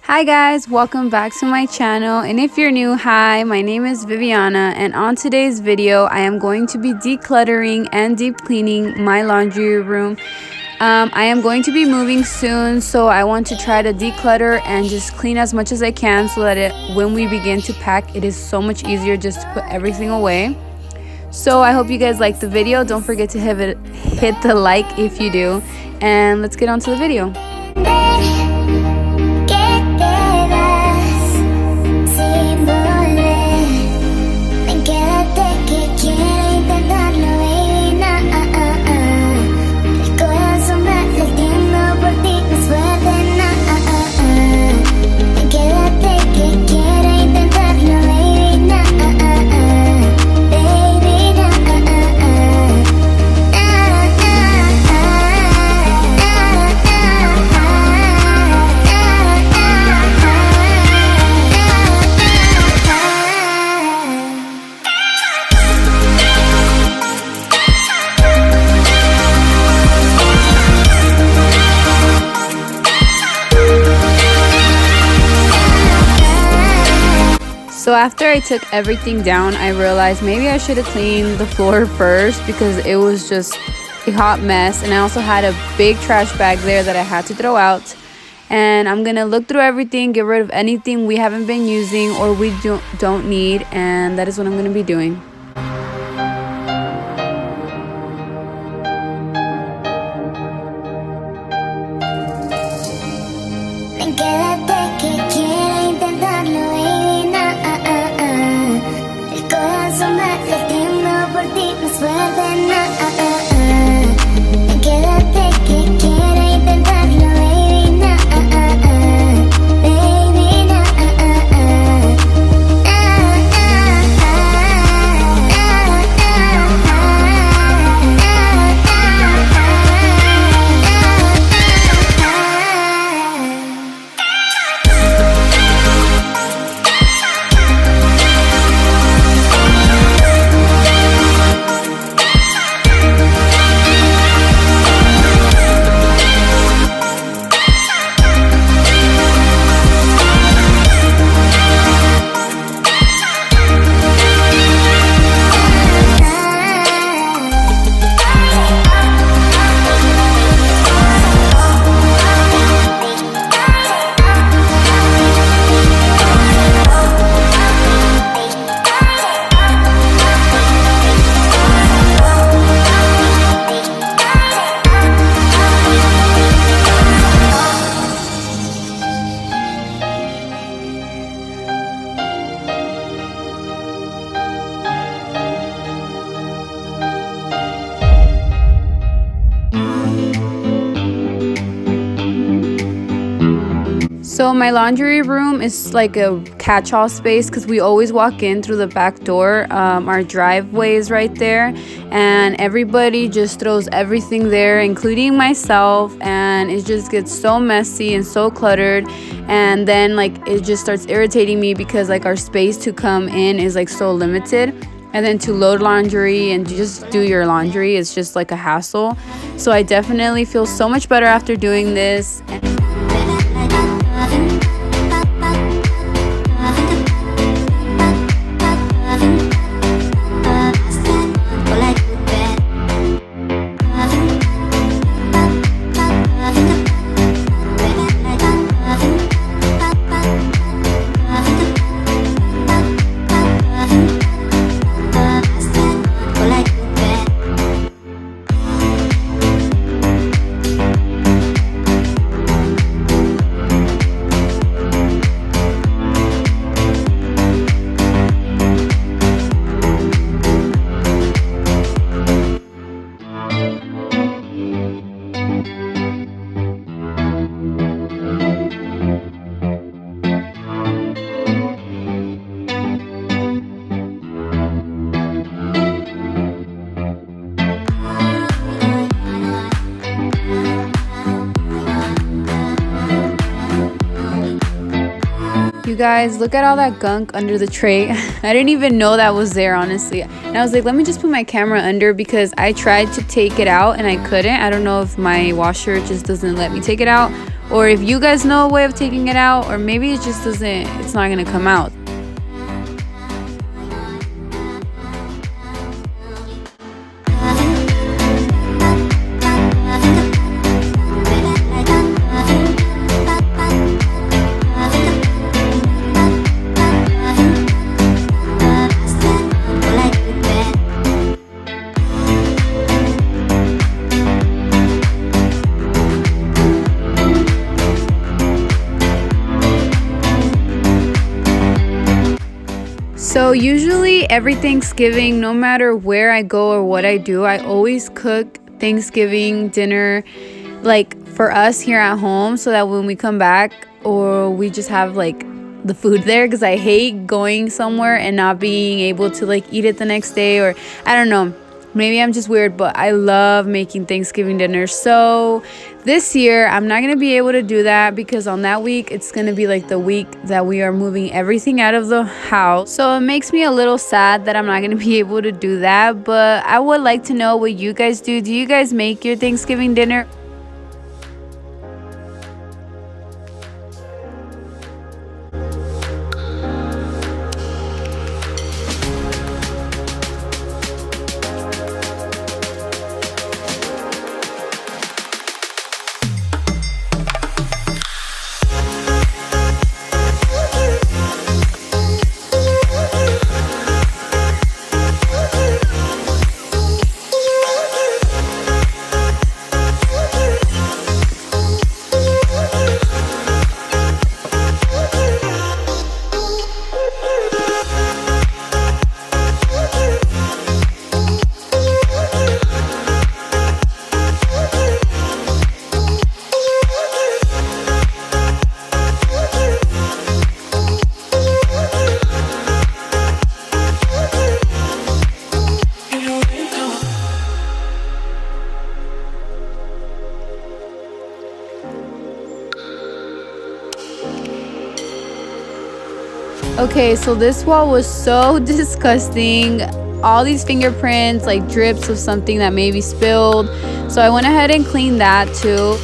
Hi guys, welcome back to my channel, and if you're new, hi, my name is Viviana, and on today's video I am going to be decluttering and deep cleaning my laundry room. I am going to be moving soon, so I want to try to declutter and just clean as much as I can so that when we begin to pack, it is so much easier just to put everything away. So I hope you guys like the video. Don't forget to hit the like if you do, and let's get on to the video. So after I took everything down, I realized maybe I should have cleaned the floor first because it was just a hot mess, and I also had a big trash bag there that I had to throw out. And I'm gonna look through everything, get rid of anything we haven't been using or we don't need, and that is what I'm gonna be doing. So my laundry room is like a catch-all space because we always walk in through the back door. Our driveway is right there, and everybody just throws everything there, including myself, and it just gets so messy and so cluttered. And then like it just starts irritating me because like our space to come in is like so limited, and then to load laundry and just do your laundry is just like a hassle. So I definitely feel so much better after doing this. you guys, look at all that gunk under the tray. I didn't even know that was there, honestly. And I was like, let me just put my camera under, because I tried to take it out and I couldn't. I don't know if my washer just doesn't let me take it out, or if you guys know a way of taking it out, or maybe it just doesn't, it's not gonna come out. So usually every Thanksgiving, no matter where I go or what I do, I always cook Thanksgiving dinner like for us here at home, so that when we come back, or we just have like the food there, because I hate going somewhere and not being able to like eat it the next day, or I don't know. Maybe I'm just weird, but I love making Thanksgiving dinner. So this year, I'm not going to be able to do that, because on that week, it's going to be like the week that we are moving everything out of the house. So it makes me a little sad that I'm not going to be able to do that. But I would like to know what you guys do. Do you guys make your Thanksgiving dinner? Okay, so this wall was so disgusting. All these fingerprints, like drips of something that maybe spilled. So I went ahead and cleaned that too.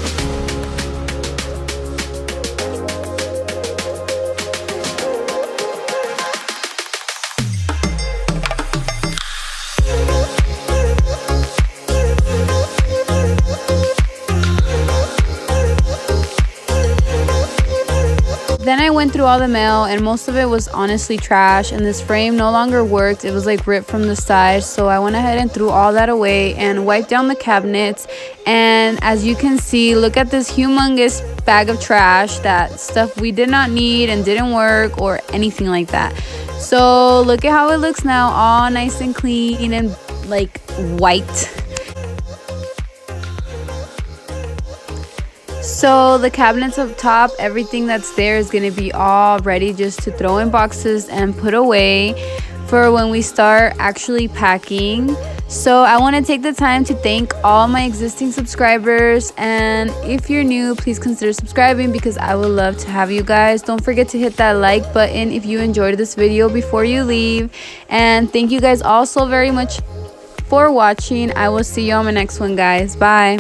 Then I went through all the mail, and most of it was honestly trash, and this frame no longer worked. It was like ripped from the side, so I went ahead and threw all that away and wiped down the cabinets. And as you can see, look at this humongous bag of trash, that stuff we did not need and didn't work or anything like that. So look at how it looks now, all nice and clean and like white. So the cabinets up top, everything that's there is going to be all ready just to throw in boxes and put away for when we start actually packing. So I want to take the time to thank all my existing subscribers, and if you're new, please consider subscribing, because I would love to have you guys. Don't forget to hit that like button if you enjoyed this video before you leave, and thank you guys all so very much for watching. I will see you on my next one, guys. Bye.